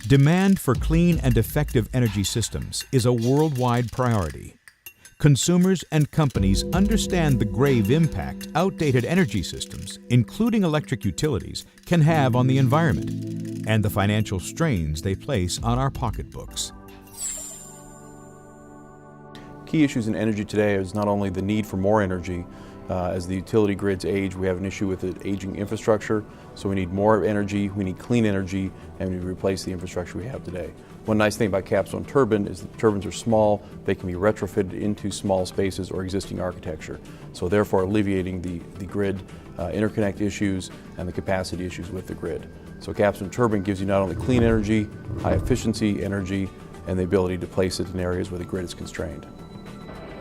Demand for clean and effective energy systems is a worldwide priority. Consumers and companies understand the grave impact outdated energy systems, including electric utilities, can have on the environment and the financial strains they place on our pocketbooks. Key issues in energy today is not only the need for more energy. As the utility grids age, we have an issue with the aging infrastructure, so we need more energy, we need clean energy, and we replace the infrastructure we have today. One nice thing about Capstone Turbine is that the turbines are small, they can be retrofitted into small spaces or existing architecture, so therefore alleviating the grid interconnect issues and the capacity issues with the grid. So Capstone Turbine gives you not only clean energy, high efficiency energy, and the ability to place it in areas where the grid is constrained.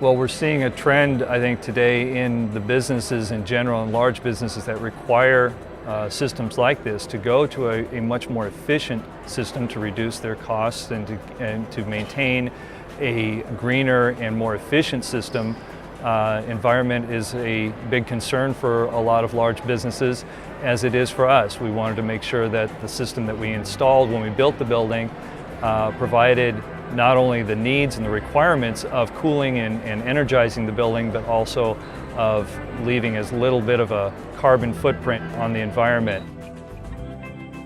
Well, we're seeing a trend, I think, today in the businesses in general and large businesses that require systems like this to go to a much more efficient system to reduce their costs and to maintain a greener and more efficient system. Environment is a big concern for a lot of large businesses, as it is for us. We wanted to make sure that the system that we installed when we built the building provided not only the needs and the requirements of cooling and energizing the building, but also of leaving as little bit of a carbon footprint on the environment.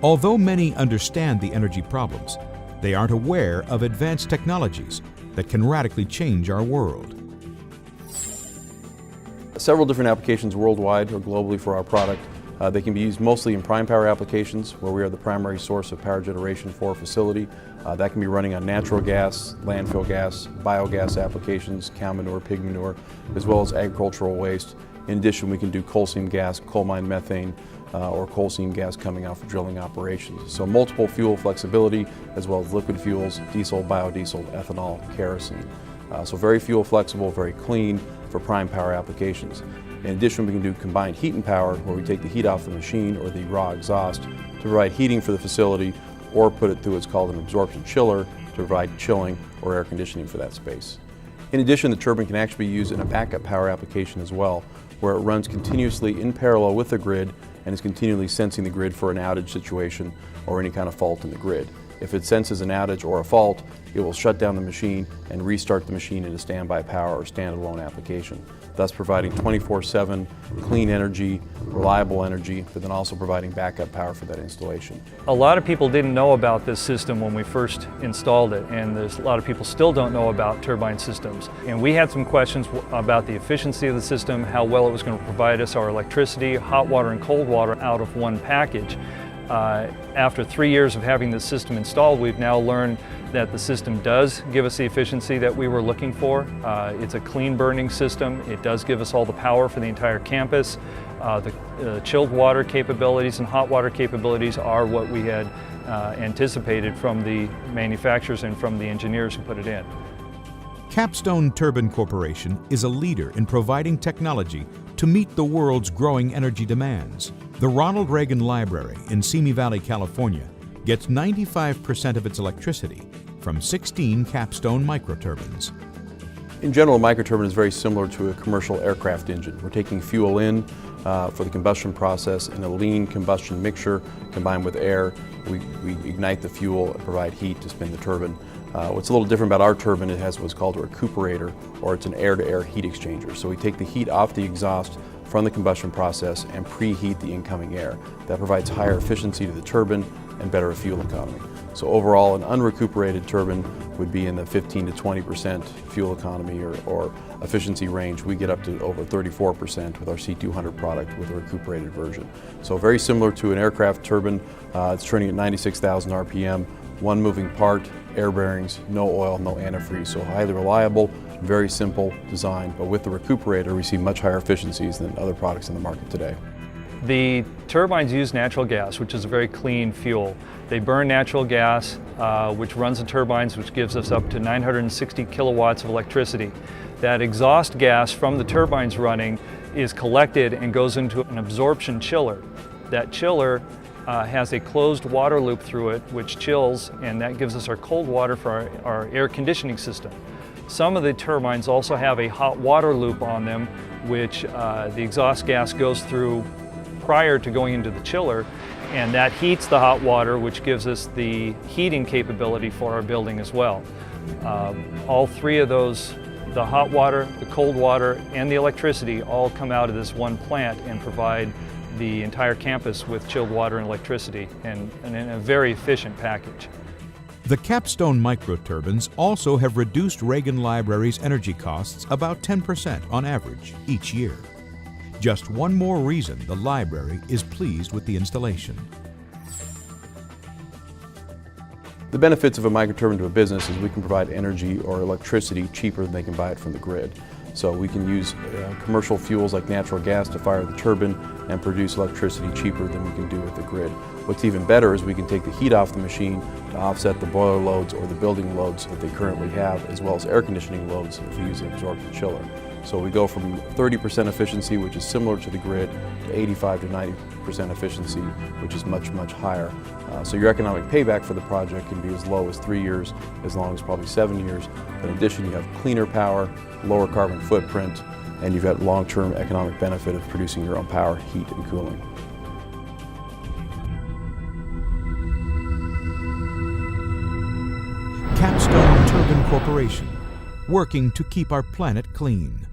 Although many understand the energy problems, they aren't aware of advanced technologies that can radically change our world. Several different applications worldwide or globally for our product. They can be used mostly in prime power applications, where we are the primary source of power generation for a facility. That can be running on natural gas, landfill gas, biogas applications, cow manure, pig manure, as well as agricultural waste. In addition, we can do coal seam gas, coal mine methane, or coal seam gas coming out for drilling operations. So multiple fuel flexibility, as well as liquid fuels, diesel, biodiesel, ethanol, kerosene. So very fuel flexible, very clean for prime power applications. In addition, we can do combined heat and power, where we take the heat off the machine or the raw exhaust to provide heating for the facility, or put it through what's called an absorption chiller to provide chilling or air conditioning for that space. In addition, the turbine can actually be used in a backup power application as well, where it runs continuously in parallel with the grid and is continually sensing the grid for an outage situation or any kind of fault in the grid. If it senses an outage or a fault, it will shut down the machine and restart the machine in a standby power or standalone application, thus providing 24/7 clean energy, reliable energy, but then also providing backup power for that installation. A lot of people didn't know about this system when we first installed it, and there's a lot of people still don't know about turbine systems. And we had some questions about the efficiency of the system, how well it was going to provide us our electricity, hot water and cold water out of one package. After 3 years of having this system installed, we've now learned that the system does give us the efficiency that we were looking for. It's a clean burning system. It does give us all the power for the entire campus. The chilled water capabilities and hot water capabilities are what we had anticipated from the manufacturers and from the engineers who put it in. Capstone Turbine Corporation is a leader in providing technology to meet the world's growing energy demands. The Ronald Reagan Library in Simi Valley, California, gets 95% of its electricity from 16 Capstone microturbines. In general, a microturbine is very similar to a commercial aircraft engine. We're taking fuel in for the combustion process in a lean combustion mixture combined with air. We ignite the fuel and provide heat to spin the turbine. What's a little different about our turbine, it has what's called a recuperator, or it's an air-to-air heat exchanger. So we take the heat off the exhaust from the combustion process and preheat the incoming air. That provides higher efficiency to the turbine and better fuel economy. So overall, an unrecuperated turbine would be in the 15 to 20% fuel economy or efficiency range. We get up to over 34% with our C200 product with a recuperated version. So very similar to an aircraft turbine. It's turning at 96,000 RPM, one moving part, air bearings, no oil, no antifreeze. So highly reliable, very simple design, but with the recuperator we see much higher efficiencies than other products in the market today. The turbines use natural gas, which is a very clean fuel. They burn natural gas, which runs the turbines, which gives us up to 960 kilowatts of electricity. That exhaust gas from the turbines running is collected and goes into an absorption chiller. That chiller has a closed water loop through it, which chills, and that gives us our cold water for our air conditioning system. Some of the turbines also have a hot water loop on them, which the exhaust gas goes through prior to going into the chiller, and that heats the hot water, which gives us the heating capability for our building as well. All three of those, the hot water, the cold water, and the electricity, all come out of this one plant and provide the entire campus with chilled water and electricity, and in a very efficient package. The Capstone microturbines also have reduced Reagan Library's energy costs about 10% on average each year. Just one more reason the library is pleased with the installation. The benefits of a microturbine to a business is we can provide energy or electricity cheaper than they can buy it from the grid. So we can use commercial fuels like natural gas to fire the turbine and produce electricity cheaper than we can do with the grid. What's even better is we can take the heat off the machine to offset the boiler loads or the building loads that they currently have, as well as air conditioning loads if we use an absorption chiller. So we go from 30% efficiency, which is similar to the grid, to 85 to 90% efficiency, which is much, much higher. So your economic payback for the project can be as low as 3 years, as long as probably 7 years. But in addition, you have cleaner power, lower carbon footprint, and you've got long-term economic benefit of producing your own power, heat, and cooling. Capstone Turbine Corporation, working to keep our planet clean.